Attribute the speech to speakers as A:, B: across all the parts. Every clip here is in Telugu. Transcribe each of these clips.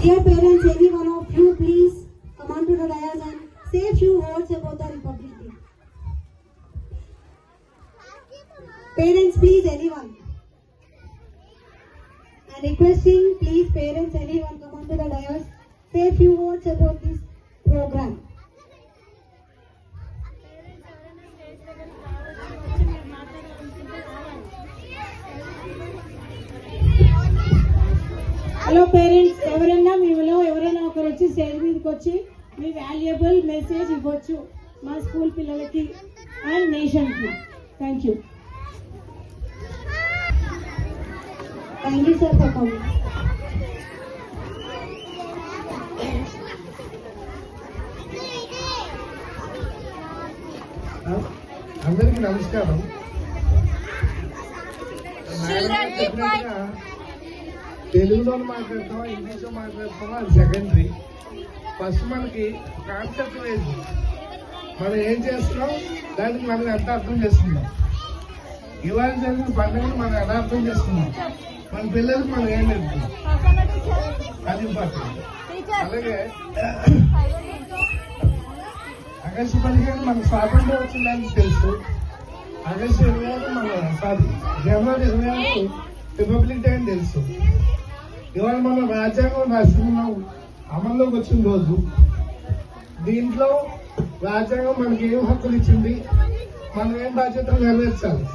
A: Dear parents, any one of you please come on to the dais and say a few words about the Republic Day. Parents, please, anyone. I'm requesting, please, parents, anyone come on to the dais, say a few words about this program.
B: Hello parents, ఎవరైనా మీలో ఎవరైనా ఒకరు వచ్చి స్టేజ్ మీదకి వచ్చి మీ వాల్యుయబుల్ మెసేజ్ ఇవ్వచ్చు మా స్కూల్ పిల్లలకి అండ్ నేషన్కి. Thank you.
A: Thank you, sir, for coming.
C: అందరికీ నమస్కారం. తెలుగులో మాట్లాడతామా ఇంగ్లీష్లో మాట్లాడతామా అది సెకండరీ. ఫస్ట్ మనకి కాన్సెప్ట్ వేసి మనం ఏం చేస్తున్నాం దానికి మనం ఎంత అర్థం చేసుకున్నాం. ఇవాళ జరిగిన పండుగను మనం ఎలా అర్థం చేసుకున్నాం, మన పిల్లలకు మనం ఏం నేర్పుతున్నాం అది ఇంపార్టెంట్. అలాగే ఆగస్టు 15 మన స్వాతంత్రం వచ్చిందని తెలుసు. ఆగస్టు 26 మన జనవరి 26 రిపబ్లిక్ డే అని తెలుసు. ఇవాళ మనం రాజ్యాంగం రాసుకున్నాం, అమల్లోకి వచ్చిన రోజు. దీంట్లో రాజ్యాంగం మనకి ఏం హక్కులు ఇచ్చింది, మనం ఏం బాధ్యతలు నెరవేర్చాలి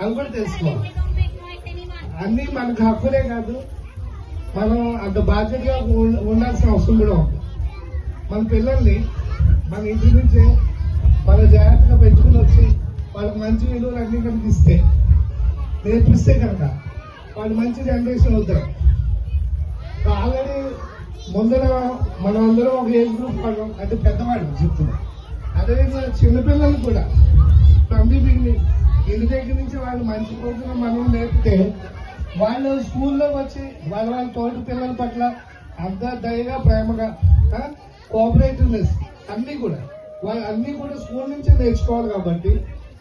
C: అది కూడా తెలుసుకోవాలి. అన్నీ మనకు హక్కులే కాదు, మనం అంత బాధ్యతగా ఉండాల్సిన అవసరం కూడా ఉంది. మన పిల్లల్ని మన ఇంటి నుంచే మన జాగ్రత్తగా పెంచుకుని వచ్చి వాళ్ళకి మంచి విలువలు అన్ని కనిపిస్తే నేర్పిస్తే కనుక వాళ్ళు మంచి జనరేషన్ అవుతారు. ఆల్రెడీ ముందర మనం అందరం ఒక ఏజ్ గ్రూప్ వాళ్ళం అంటే పెద్దవాళ్ళు చెప్తున్నాం. అదేవిధంగా చిన్నపిల్లలు కూడా ఫ్రమ్ ది బిగినింగ్ ఇంటి దగ్గర నుంచి వాళ్ళు మంచి రోజున మనం నేర్పితే వాళ్ళు స్కూల్లోకి వచ్చి వాళ్ళ తోటి పిల్లల పట్ల అంత దయగా ప్రేమగా కోఆపరేటివ్నెస్ అన్నీ కూడా వాళ్ళు అన్నీ కూడా స్కూల్ నుంచే నేర్చుకోవాలి. కాబట్టి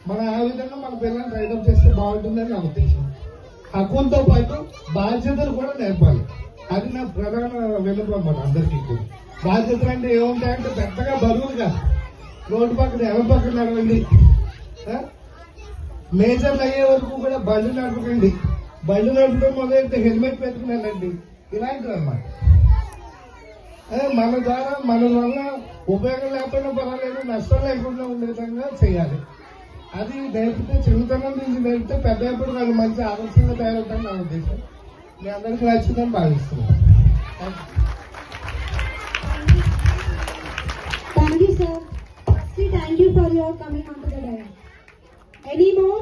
C: మనం ఆ విధంగా మన పిల్లల్ని ట్రైనప్ చేస్తే బాగుంటుందని నా ఉద్దేశం. హక్కులతో పాటు బాధ్యతలు కూడా నేర్పాలి. అది నా ప్రధాన విన్నపం అన్నమాట అందరికీ కూడా. బాధ్యతలు అంటే ఏముంటాయంటే పెద్దగా బరువులుగా రోడ్డు పక్కన ఎవరి పక్కన నడవండి, మేజర్లు అయ్యే వరకు కూడా బండి నడపకండి, బండి నడపడం మొదలైతే హెల్మెట్ పెట్టుకుని వెళ్ళండి, ఇలాంటివి అన్నమాట. మన ద్వారా మన వల్ల ఉపయోగం లేకపోయినా పర్వాలేదు, నష్టం లేకుండా ఉండే విధంగా చేయాలి. అది నేర్పితే చిన్నతనం నుంచి నేర్పితే పెద్దప్పుడు వాళ్ళు మంచి ఆదర్శంగా తయారవుతారని నా ఉద్దేశం. మీ అందరికీ నచ్చిందని భావిస్తున్నాను.
A: Thank you, sir. See, thank you for your coming onto the dais. Any more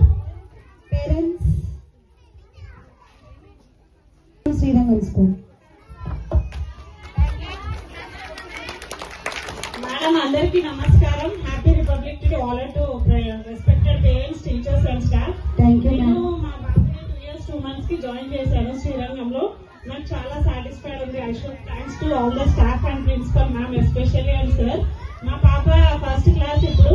A: parents? Srirangan School.
B: Madam, అందరికీ నమస్కారం. Happy republic day all to respected parents, teachers and staff.
A: Thank you.
B: నేను మా బాబుని 2 years 2 months కి జాయిన్ చేశాను శ్రీరంగంలో. నాకు చాలా సాటిస్ఫైడ్ ఉంది. I should thanks to all the staff and principal ma'am especially and sir. మా పాప ఫస్ట్ క్లాస్ ఇప్పుడు.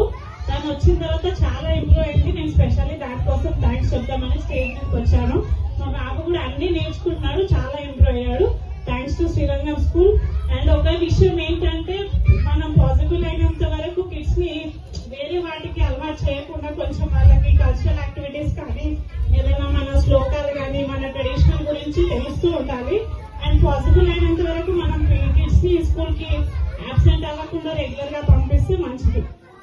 B: తను వచ్చిన తర్వాత చాలా ఇంప్రూవ్ అయింది. నేను స్పెషల్లీ దానికోసం థ్యాంక్స్ చెప్తామని స్టేజ్ మీదకి వచ్చాను. మా బాబు కూడా అన్ని నేర్చుకుంటున్నాడు, చాలా ఇంప్రూవ్ అయ్యాడు. Thanks to Srirangam school. And ఒక విషయం ఏంటంటే, మనం పాసిబుల్ అయినంత వరకు కిడ్స్ ని వేరే వాటికి అలవాటు చేయకుండా కొంచెం వాళ్ళకి కల్చరల్ యాక్టివిటీస్ కానీ ఏదైనా మన శ్లోకాలు కానీ మన ట్రెడిషనల్ గురించి తెలుస్తూ ఉండాలి. అండ్ పాసిబుల్ అయినంత వరకు మనం కిడ్స్ ని స్కూల్ కి అబ్సెంట్ అవ్వకుండా రెగ్యులర్ గా పంపిస్తే మంచిది.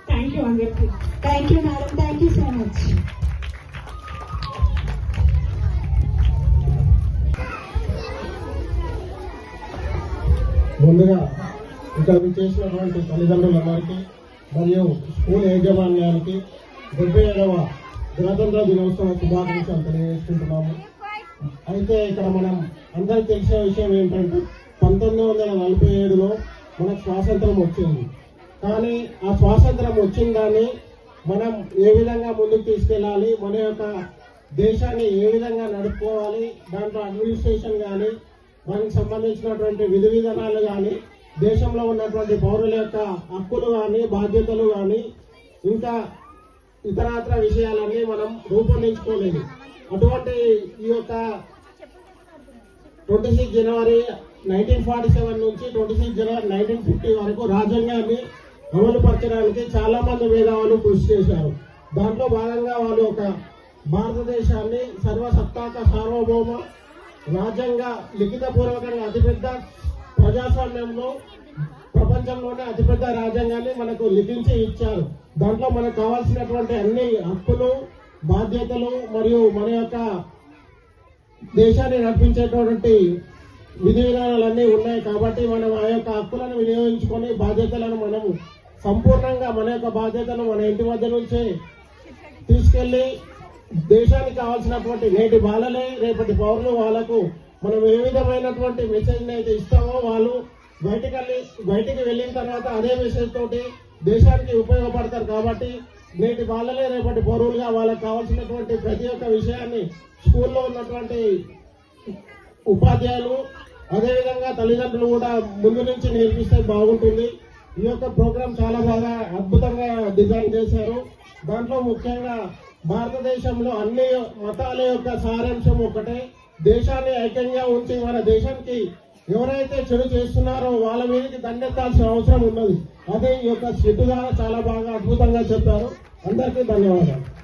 B: థ్యాంక్ యూ అందరికీ.
A: Thank you madam. Thank you so much.
D: ముందుగా ఇక్కడ చేసినటువంటి తల్లిదండ్రులందరికీ మరియు స్కూల్ యాజమాన్యానికి 77వ గణతంత్ర దినోత్సవ శుభాకాంక్షలు తెలియజేసుకుంటున్నాము. అయితే ఇక్కడ మనం అందరికి తెలిసిన విషయం ఏంటంటే 1947లో మనకు స్వాతంత్రం వచ్చింది. కానీ ఆ స్వాతంత్రం వచ్చిన దాన్ని మనం ఏ విధంగా ముందుకు తీసుకెళ్ళాలి, మన యొక్క దేశాన్ని ఏ విధంగా నడుపుకోవాలి, దాంట్లో అడ్మినిస్ట్రేషన్ కానీ దానికి సంబంధించినటువంటి విధి విధానాలు కానీ దేశంలో ఉన్నటువంటి పౌరుల యొక్క హక్కులు కానీ బాధ్యతలు కానీ ఇంకా ఇతరత్ర విషయాలన్నీ మనం రూపొందించుకోలేదు. అటువంటి ఈ యొక్క 26 జనవరి 1947 నుంచి 26 జనవరి 1950 వరకు రాజ్యాంగాన్ని అమలుపరచడానికి చాలా మంది మేధావులు కృషి చేశారు. దాంట్లో భాగంగా వాళ్ళు ఒక భారతదేశాన్ని సర్వసత్తాక సార్వభౌమ రాజ్యాంగ లిఖితపూర్వకంగా అతిపెద్ద ప్రజాస్వామ్యంలో ప్రపంచంలోనే అతిపెద్ద రాజ్యాంగాన్ని మనకు లిఖించి ఇచ్చారు. దాంట్లో మనకు కావాల్సినటువంటి అన్ని హక్కులు, బాధ్యతలు మరియు మన యొక్క దేశాన్ని నడిపించేటటువంటి విధి విధానాలన్నీ ఉన్నాయి. కాబట్టి మనం ఆ యొక్క హక్కులను వినియోగించుకొని బాధ్యతలను మనము సంపూర్ణంగా మన యొక్క బాధ్యతను మన ఇంటి మధ్య నుంచే తీసుకెళ్లి దేశానికి కావాల్సినటువంటి నేటి బాలలే రేపటి పౌరులు వాళ్ళకు మనం ఏ విధమైనటువంటి మెసేజ్ అయితే ఇస్తామో వాళ్ళు బయటికి వెళ్ళిన తర్వాత అదే మెసేజ్ తోటి దేశానికి ఉపయోగపడతారు. కాబట్టి నేటి బాలలే రేపటి పౌరులుగా వాళ్ళకి కావాల్సినటువంటి ప్రతి ఒక్క విషయాన్ని స్కూల్లో ఉన్నటువంటి ఉపాధ్యాయులు అదేవిధంగా తల్లిదండ్రులు కూడా ముందు నుంచి నేర్పిస్తే బాగుంటుంది. ఈ యొక్క ప్రోగ్రాం చాలా బాగా అద్భుతంగా డిజైన్ చేశారు. దాంట్లో ముఖ్యంగా భారతదేశంలో అన్ని మతాల యొక్క సారాంశం ఒకటే, దేశాన్ని ఐక్యంగా ఉంచి మన దేశానికి ఎవరైతే చెడు చేస్తున్నారో వాళ్ళ మీదకి దండెత్తాల్సిన అవసరం ఉన్నది. అదే ఈ యొక్క స్కిట్ ద్వారా చాలా బాగా అద్భుతంగా చెప్పారు. అందరికీ ధన్యవాదాలు.